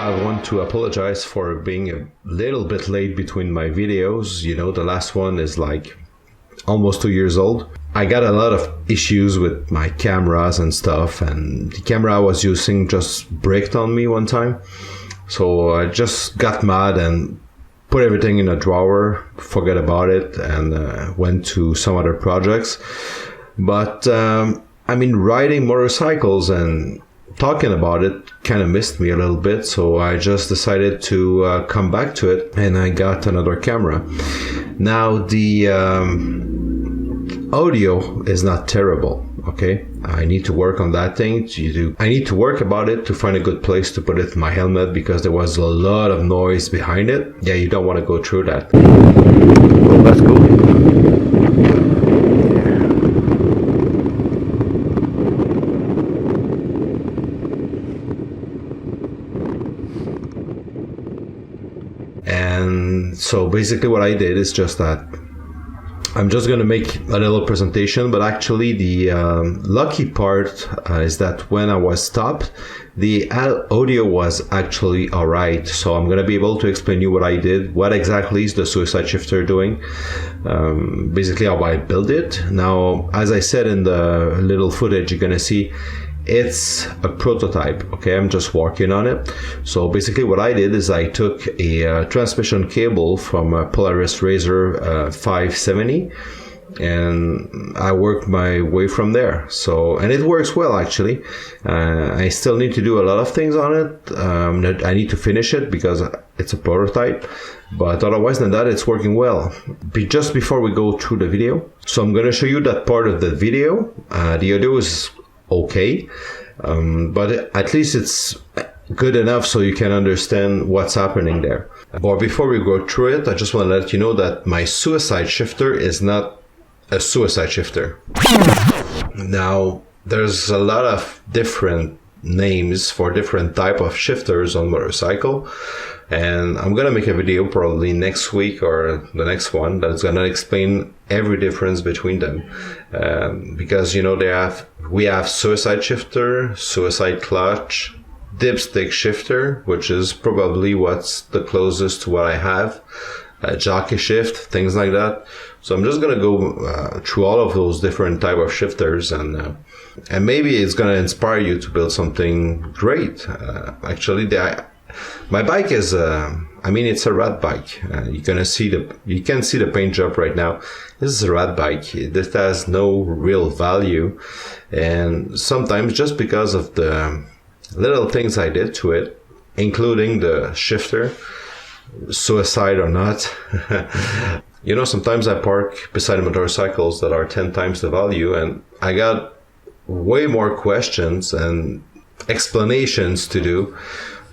I want to apologize for being a little bit late between my videos. You know, the last one is like almost 2 years old. I got a lot of issues with my cameras and stuff, and the camera I was using just bricked on me one time. So I just got mad and put everything in a drawer, forget about it, and went to some other projects. But I mean, riding motorcycles and talking about it kind of missed me a little bit, so I just decided to come back to it, and I got another camera. Now the audio is not terrible, okay? I need to work on that thing. I need to work about it to find a good place to put it in my helmet, because there was a lot of noise behind it. Yeah, you don't want to go through that. Well, let's go. And so basically what I did is just that I'm just going to make a little presentation, but actually the lucky part is that when I was stopped, the audio was actually alright. So I'm going to be able to explain you what I did, what exactly is the suicide shifter doing, basically how I built it. Now, as I said in the little footage, you're going to see it's a prototype, okay? I'm just working on it. So basically what I did is I took a transmission cable from a Polaris RZR 570, and I worked my way from there. So, and it works well, actually. I still need to do a lot of things on it. I need to finish it because it's a prototype, but otherwise than that, it's working well. Just before we go through the video, so I'm going to show you that part of the video. The audio is okay, but at least it's good enough so you can understand what's happening there. But before we go through it, I just want to let you know that my suicide shifter is not a suicide shifter. Now, there's a lot of different names for different type of shifters on motorcycle, and I'm gonna make a video probably next week or the next one that's gonna explain every difference between them, because you know we have suicide shifter, suicide clutch, dipstick shifter, which is probably what's the closest to what I have, jockey shift, things like that. So I'm just gonna go through all of those different type of shifters, and maybe it's gonna inspire you to build something great. Actually, my bike is I mean, it's a rat bike. You can see the paint job right now. This is a rat bike. This has no real value, and sometimes just because of the little things I did to it, including the shifter, suicide or not. You know, sometimes I park beside motorcycles that are 10 times the value, and I got way more questions and explanations to do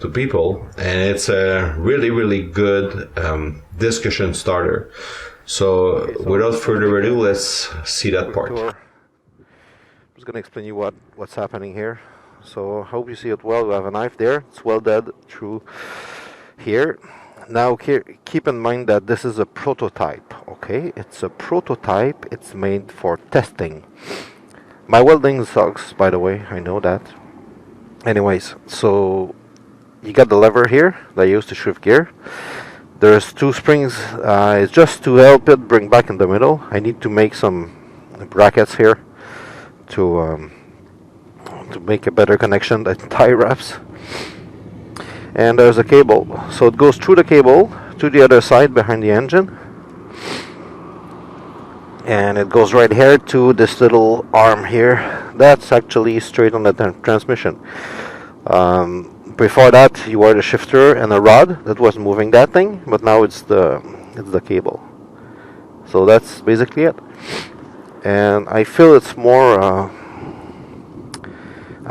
to people, and it's a really, really good discussion starter. So without further ado, let's see that part. I'm just going to explain you what's happening here. So I hope you see it well. We have a knife there. It's welded through here. Now keep in mind that this is a prototype, okay? It's a prototype. It's made for testing. My welding sucks, by the way. I know that. Anyways, so you got the lever here that I use to shift gear. There's two springs. It's just to help it bring back in the middle. I need to make some brackets here to make a better connection, the tie wraps. And there's a cable, so it goes through the cable to the other side behind the engine, and it goes right here to this little arm here. That's actually straight on the transmission. Before that, you were the shifter and a rod that was moving that thing, but now it's the cable. So that's basically it. And I feel it's more.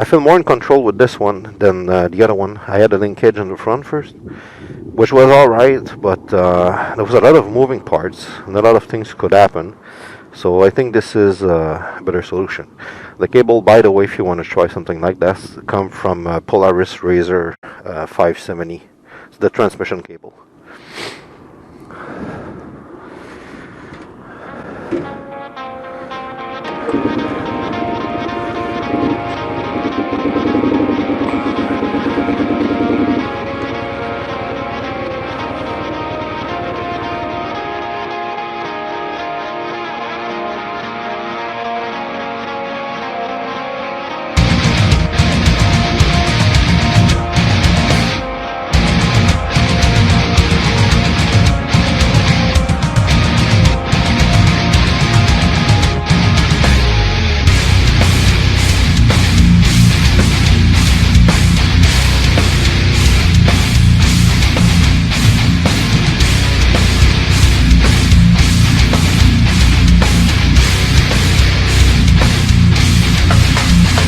I feel more in control with this one than the other one. I had a linkage in the front first, which was alright, but there was a lot of moving parts and a lot of things could happen. So I think this is a better solution. The cable, by the way, if you want to try something like that, come from Polaris RZR 570. It's the transmission cable.